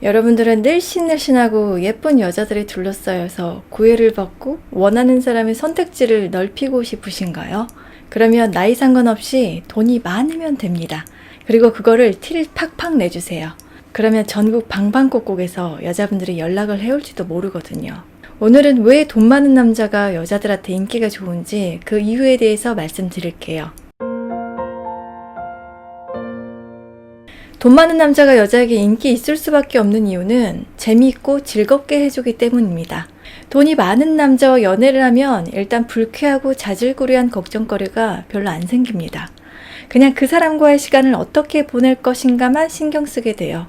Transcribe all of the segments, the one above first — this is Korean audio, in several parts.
여러분들은 늘씬늘씬하고 예쁜 여자들이 둘러싸여서 고해를 받고 원하는 사람의 선택지를 넓히고 싶으신가요? 그러면 나이 상관없이 돈이 많으면 됩니다. 그리고 그거를 티를 팍팍 내주세요. 그러면 전국 방방곡곡에서 여자분들이 연락을 해올지도 모르거든요. 오늘은 왜 돈 많은 남자가 여자들한테 인기가 좋은지 그 이유에 대해서 말씀드릴게요. 돈 많은 남자가 여자에게 인기 있을 수밖에 없는 이유는 재미있고 즐겁게 해주기 때문입니다. 돈이 많은 남자와 연애를 하면 일단 불쾌하고 자질구레한 걱정거리가 별로 안 생깁니다. 그냥 그 사람과의 시간을 어떻게 보낼 것인가만 신경 쓰게 돼요.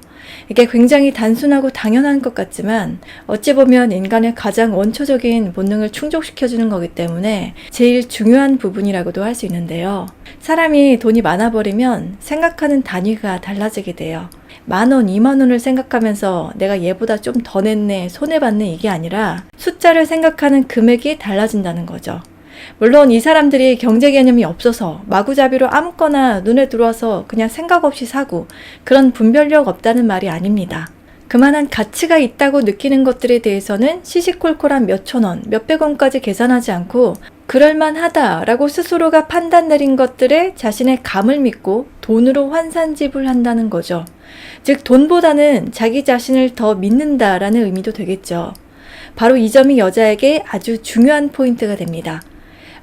이게 굉장히 단순하고 당연한 것 같지만 어찌 보면 인간의 가장 원초적인 본능을 충족시켜주는 거기 때문에 제일 중요한 부분이라고도 할 수 있는데요. 사람이 돈이 많아버리면 생각하는 단위가 달라지게 돼요. 10,000원, 20,000원을 생각하면서 내가 얘보다 좀 더 냈네, 손해봤네 이게 아니라 숫자를 생각하는 금액이 달라진다는 거죠. 물론 이 사람들이 경제 개념이 없어서 마구잡이로 아무거나 눈에 들어와서 그냥 생각 없이 사고 그런 분별력 없다는 말이 아닙니다. 그만한 가치가 있다고 느끼는 것들에 대해서는 시시콜콜한 몇천 원, 몇백 원까지 계산하지 않고 그럴만하다라고 스스로가 판단 내린 것들에 자신의 감을 믿고 돈으로 환산지불한다는 거죠. 즉 돈보다는 자기 자신을 더 믿는다라는 의미도 되겠죠. 바로 이 점이 여자에게 아주 중요한 포인트가 됩니다.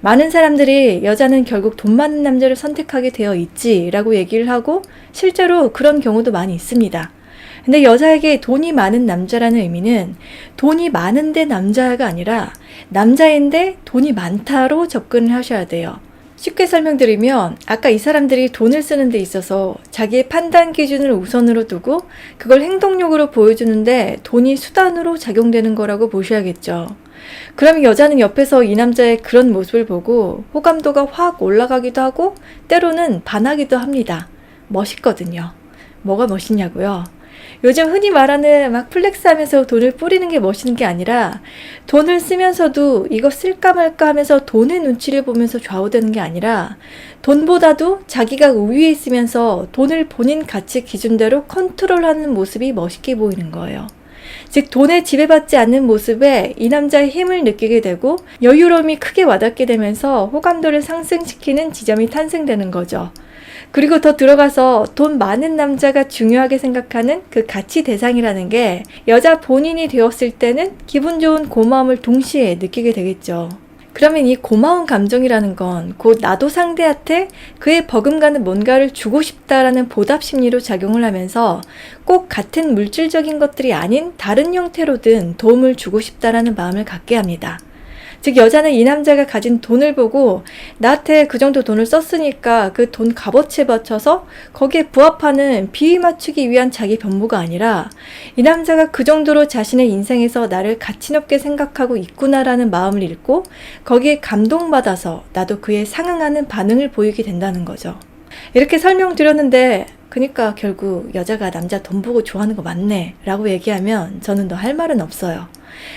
많은 사람들이 여자는 결국 돈 많은 남자를 선택하게 되어 있지 라고 얘기를 하고 실제로 그런 경우도 많이 있습니다. 근데 여자에게 돈이 많은 남자라는 의미는 돈이 많은데 남자가 아니라 남자인데 돈이 많다로 접근을 하셔야 돼요. 쉽게 설명드리면 아까 이 사람들이 돈을 쓰는 데 있어서 자기의 판단 기준을 우선으로 두고 그걸 행동력으로 보여주는데 돈이 수단으로 작용되는 거라고 보셔야겠죠. 그럼 여자는 옆에서 이 남자의 그런 모습을 보고 호감도가 확 올라가기도 하고 때로는 반하기도 합니다. 멋있거든요. 뭐가 멋있냐고요? 요즘 흔히 말하는 막 플렉스 하면서 돈을 뿌리는 게 멋있는 게 아니라 돈을 쓰면서도 이거 쓸까 말까 하면서 돈의 눈치를 보면서 좌우되는 게 아니라 돈보다도 자기가 우위에 있으면서 돈을 본인 가치 기준대로 컨트롤하는 모습이 멋있게 보이는 거예요. 즉 돈에 지배받지 않는 모습에 이 남자의 힘을 느끼게 되고 여유로움이 크게 와닿게 되면서 호감도를 상승시키는 지점이 탄생되는 거죠. 그리고 더 들어가서 돈 많은 남자가 중요하게 생각하는 그 가치 대상이라는 게 여자 본인이 되었을 때는 기분 좋은 고마움을 동시에 느끼게 되겠죠. 그러면 이 고마운 감정이라는 건 곧 나도 상대한테 그에 버금가는 뭔가를 주고 싶다라는 보답 심리로 작용을 하면서 꼭 같은 물질적인 것들이 아닌 다른 형태로든 도움을 주고 싶다라는 마음을 갖게 합니다. 즉 여자는 이 남자가 가진 돈을 보고 나한테 그 정도 돈을 썼으니까 그 돈 값어치에 맞춰서 거기에 부합하는 비위 맞추기 위한 자기 변모가 아니라 이 남자가 그 정도로 자신의 인생에서 나를 가치 높게 생각하고 있구나라는 마음을 읽고 거기에 감동받아서 나도 그에 상응하는 반응을 보이게 된다는 거죠. 이렇게 설명드렸는데 그러니까 결국 여자가 남자 돈 보고 좋아하는 거 맞네 라고 얘기하면 저는 더 할 말은 없어요.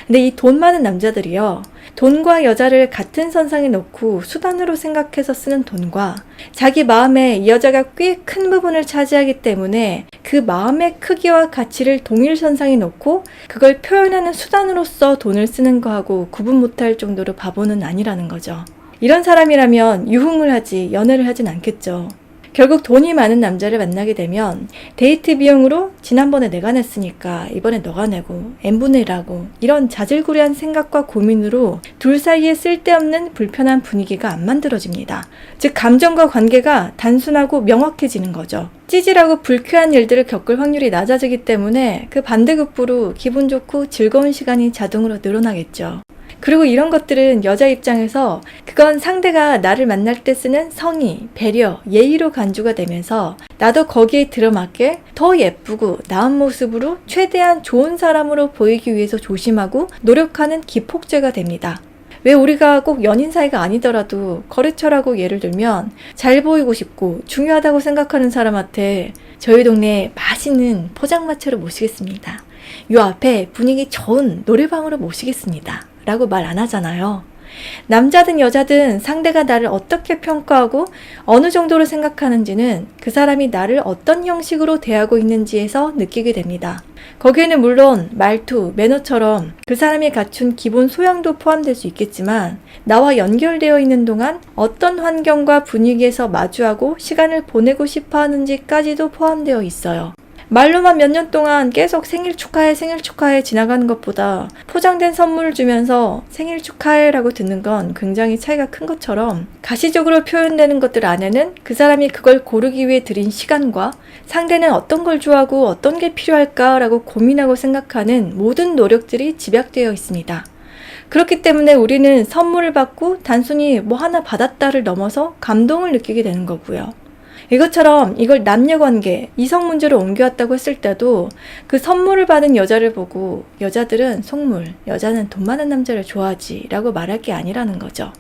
근데 이 돈 많은 남자들이요, 돈과 여자를 같은 선상에 놓고 수단으로 생각해서 쓰는 돈과 자기 마음에 이 여자가 꽤 큰 부분을 차지하기 때문에 그 마음의 크기와 가치를 동일 선상에 놓고 그걸 표현하는 수단으로서 돈을 쓰는 거하고 구분 못할 정도로 바보는 아니라는 거죠. 이런 사람이라면 유흥을 하지 연애를 하진 않겠죠. 결국 돈이 많은 남자를 만나게 되면 데이트 비용으로 지난번에 내가 냈으니까 이번에 너가 내고 n분의 1하고 이런 자질구레한 생각과 고민으로 둘 사이에 쓸데없는 불편한 분위기가 안 만들어집니다. 즉 감정과 관계가 단순하고 명확해지는 거죠. 찌질하고 불쾌한 일들을 겪을 확률이 낮아지기 때문에 그 반대급부로 기분 좋고 즐거운 시간이 자동으로 늘어나겠죠. 그리고 이런 것들은 여자 입장에서 그건 상대가 나를 만날 때 쓰는 성의, 배려, 예의로 간주가 되면서 나도 거기에 들어맞게 더 예쁘고 나은 모습으로 최대한 좋은 사람으로 보이기 위해서 조심하고 노력하는 기폭제가 됩니다. 왜 우리가 꼭 연인 사이가 아니더라도 거래처라고 예를 들면 잘 보이고 싶고 중요하다고 생각하는 사람한테 저희 동네에 맛있는 포장마차로 모시겠습니다. 요 앞에 분위기 좋은 노래방으로 모시겠습니다. 라고 말 안 하잖아요. 남자든 여자든 상대가 나를 어떻게 평가하고 어느 정도로 생각하는지는 그 사람이 나를 어떤 형식으로 대하고 있는지에서 느끼게 됩니다. 거기에는 물론 말투, 매너처럼 그 사람이 갖춘 기본 소양도 포함될 수 있겠지만 나와 연결되어 있는 동안 어떤 환경과 분위기에서 마주하고 시간을 보내고 싶어 하는지까지도 포함되어 있어요. 말로만 몇 년 동안 계속 생일 축하해 지나가는 것보다 포장된 선물을 주면서 생일 축하해 라고 듣는 건 굉장히 차이가 큰 것처럼 가시적으로 표현되는 것들 안에는 그 사람이 그걸 고르기 위해 들인 시간과 상대는 어떤 걸 좋아하고 어떤 게 필요할까 라고 고민하고 생각하는 모든 노력들이 집약되어 있습니다. 그렇기 때문에 우리는 선물을 받고 단순히 뭐 하나 받았다를 넘어서 감동을 느끼게 되는 거고요. 이것처럼 이걸 남녀관계, 이성 문제로 옮겨왔다고 했을 때도 그 선물을 받은 여자를 보고 여자들은 속물, 여자는 돈 많은 남자를 좋아하지 라고 말할 게 아니라는 거죠.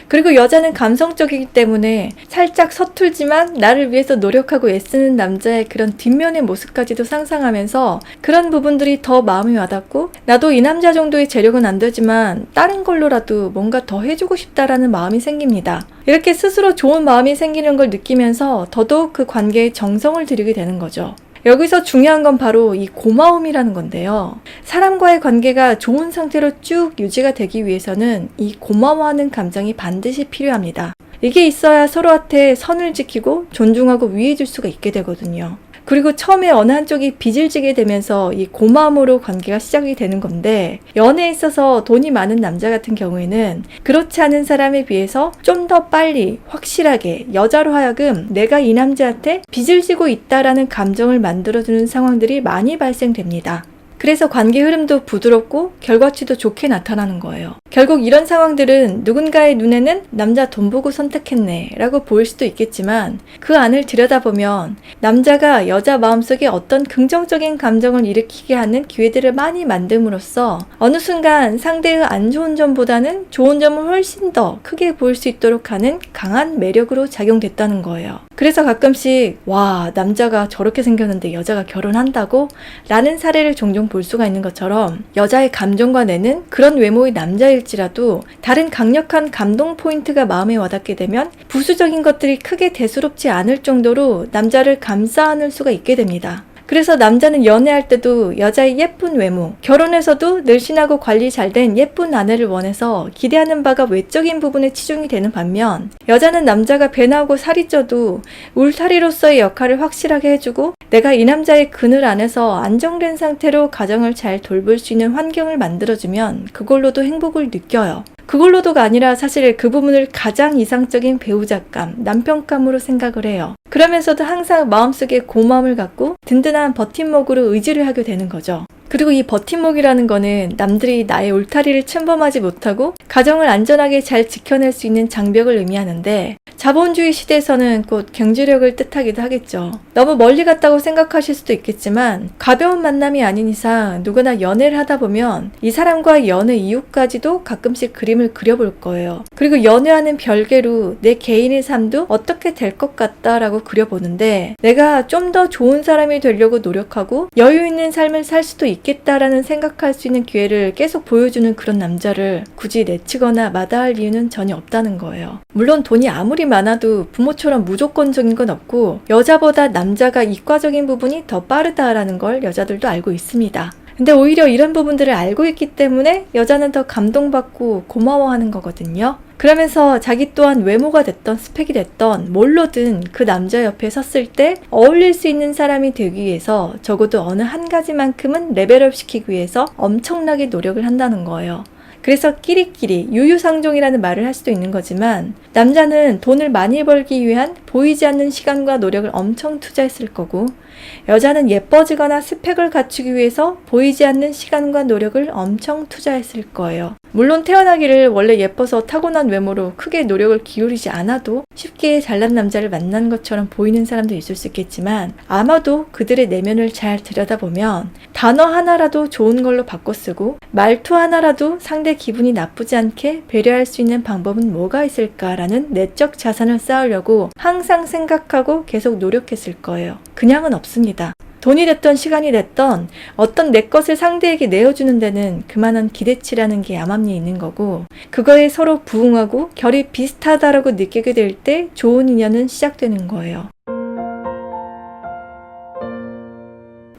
그리고 여자는 감성적이기 때문에 살짝 서툴지만 나를 위해서 노력하고 애쓰는 남자의 그런 뒷면의 모습까지도 상상하면서 그런 부분들이 더 마음이 와닿고 나도 이 남자 정도의 재력은 안 되지만 다른 걸로라도 뭔가 더 해주고 싶다라는 마음이 생깁니다. 이렇게 스스로 좋은 마음이 생기는 걸 느끼면서 더더욱 그 관계에 정성을 들이게 되는 거죠. 여기서 중요한 건 바로 이 고마움이라는 건데요. 사람과의 관계가 좋은 상태로 쭉 유지가 되기 위해서는 이 고마워하는 감정이 반드시 필요합니다. 이게 있어야 서로한테 선을 지키고 존중하고 위해줄 수가 있게 되거든요. 그리고 처음에 어느 한쪽이 빚을 지게 되면서 이 고마움으로 관계가 시작이 되는 건데 연애에 있어서 돈이 많은 남자 같은 경우에는 그렇지 않은 사람에 비해서 좀 더 빨리 확실하게 여자로 하여금 내가 이 남자한테 빚을 지고 있다라는 감정을 만들어주는 상황들이 많이 발생됩니다. 그래서 관계 흐름도 부드럽고 결과치도 좋게 나타나는 거예요. 결국 이런 상황들은 누군가의 눈에는 남자 돈 보고 선택했네 라고 보일 수도 있겠지만 그 안을 들여다보면 남자가 여자 마음속에 어떤 긍정적인 감정을 일으키게 하는 기회들을 많이 만듦으로써 어느 순간 상대의 안 좋은 점보다는 좋은 점을 훨씬 더 크게 보일 수 있도록 하는 강한 매력으로 작용됐다는 거예요. 그래서 가끔씩 와, 남자가 저렇게 생겼는데 여자가 결혼한다고? 라는 사례를 종종 볼 수가 있는 것처럼 여자의 감정과 뇌는 그런 외모의 남자일지라도 다른 강력한 감동 포인트가 마음에 와닿게 되면 부수적인 것들이 크게 대수롭지 않을 정도로 남자를 감싸 안을 수가 있게 됩니다. 그래서 남자는 연애할 때도 여자의 예쁜 외모, 결혼해서도 늘씬하고 관리 잘 된 예쁜 아내를 원해서 기대하는 바가 외적인 부분에 치중이 되는 반면 여자는 남자가 배 나오고 살이 쪄도 울타리로서의 역할을 확실하게 해주고 내가 이 남자의 그늘 안에서 안정된 상태로 가정을 잘 돌볼 수 있는 환경을 만들어주면 그걸로도 행복을 느껴요. 그걸로도가 아니라 사실 그 부분을 가장 이상적인 배우자감, 남편감으로 생각을 해요. 그러면서도 항상 마음속에 고마움을 갖고 든든한 버팀목으로 의지를 하게 되는 거죠. 그리고 이 버팀목이라는 거는 남들이 나의 울타리를 침범하지 못하고 가정을 안전하게 잘 지켜낼 수 있는 장벽을 의미하는데 자본주의 시대에서는 곧 경제력을 뜻하기도 하겠죠. 너무 멀리 갔다고 생각하실 수도 있겠지만 가벼운 만남이 아닌 이상 누구나 연애를 하다 보면 이 사람과의 연애 이후까지도 가끔씩 그림을 그려볼 거예요. 그리고 연애와는 별개로 내 개인의 삶도 어떻게 될 것 같다라고 그려보는데 내가 좀 더 좋은 사람이 되려고 노력하고 여유 있는 삶을 살 수도 있겠다라는 생각할 수 있는 기회를 계속 보여주는 그런 남자를 굳이 내치거나 마다할 이유는 전혀 없다는 거예요. 물론 돈이 아무리 많아도 부모처럼 무조건적인 건 없고 여자보다 남자가 이과적인 부분이 더 빠르다라는 걸 여자들도 알고 있습니다. 근데 오히려 이런 부분들을 알고 있기 때문에 여자는 더 감동받고 고마워하는 거거든요. 그러면서 자기 또한 외모가 됐던 스펙이 됐던 뭘로든 그 남자 옆에 섰을 때 어울릴 수 있는 사람이 되기 위해서 적어도 어느 한 가지만큼은 레벨업 시키기 위해서 엄청나게 노력을 한다는 거예요. 그래서 끼리끼리 유유상종이라는 말을 할 수도 있는 거지만 남자는 돈을 많이 벌기 위한 보이지 않는 시간과 노력을 엄청 투자했을 거고 여자는 예뻐지거나 스펙을 갖추기 위해서 보이지 않는 시간과 노력을 엄청 투자했을 거예요. 물론 태어나기를 원래 예뻐서 타고난 외모로 크게 노력을 기울이지 않아도 쉽게 잘난 남자를 만난 것처럼 보이는 사람도 있을 수 있겠지만 아마도 그들의 내면을 잘 들여다보면 단어 하나라도 좋은 걸로 바꿔 쓰고 말투 하나라도 상대 기분이 나쁘지 않게 배려할 수 있는 방법은 뭐가 있을까라는 내적 자산을 쌓으려고 항상 생각하고 계속 노력했을 거예요. 그냥은 없습니다. 돈이 됐던 시간이 됐던 어떤 내 것을 상대에게 내어주는 데는 그만한 기대치라는 게 암암리에 있는 거고, 그거에 서로 부응하고 결이 비슷하다라고 느끼게 될 때 좋은 인연은 시작되는 거예요.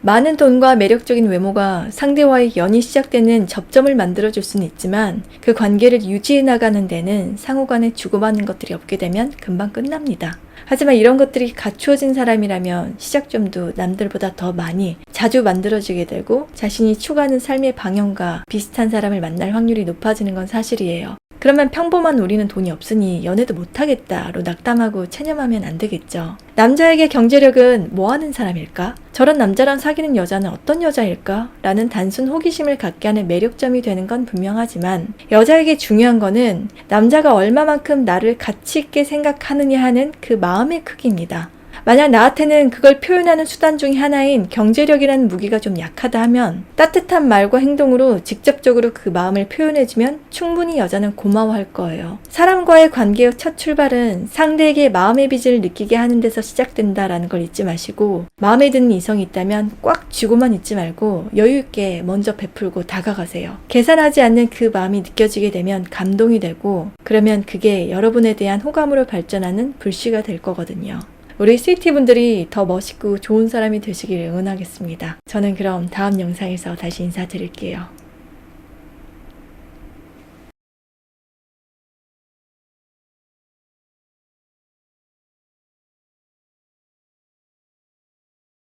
많은 돈과 매력적인 외모가 상대와의 연이 시작되는 접점을 만들어줄 수는 있지만, 그 관계를 유지해 나가는 데는 상호간에 주고받는 것들이 없게 되면 금방 끝납니다. 하지만 이런 것들이 갖추어진 사람이라면 시작점도 남들보다 더 많이 자주 만들어지게 되고, 자신이 추구하는 삶의 방향과 비슷한 사람을 만날 확률이 높아지는 건 사실이에요. 그러면 평범한 우리는 돈이 없으니 연애도 못하겠다로 낙담하고 체념하면 안 되겠죠. 남자에게 경제력은 뭐 하는 사람일까? 저런 남자랑 사귀는 여자는 어떤 여자일까? 라는 단순 호기심을 갖게 하는 매력점이 되는 건 분명하지만, 여자에게 중요한 거는 남자가 얼마만큼 나를 가치 있게 생각하느냐 하는 그 마음의 크기입니다. 만약 나한테는 그걸 표현하는 수단 중에 하나인 경제력이라는 무기가 좀 약하다 하면, 따뜻한 말과 행동으로 직접적으로 그 마음을 표현해주면 충분히 여자는 고마워할 거예요. 사람과의 관계의 첫 출발은 상대에게 마음의 빚을 느끼게 하는 데서 시작된다라는 걸 잊지 마시고, 마음에 드는 이성이 있다면 꽉 쥐고만 있지 말고 여유 있게 먼저 베풀고 다가가세요. 계산하지 않는 그 마음이 느껴지게 되면 감동이 되고, 그러면 그게 여러분에 대한 호감으로 발전하는 불씨가 될 거거든요. 우리 스위티 분들이 더 멋있고 좋은 사람이 되시길 응원하겠습니다. 저는 그럼 다음 영상에서 다시 인사드릴게요.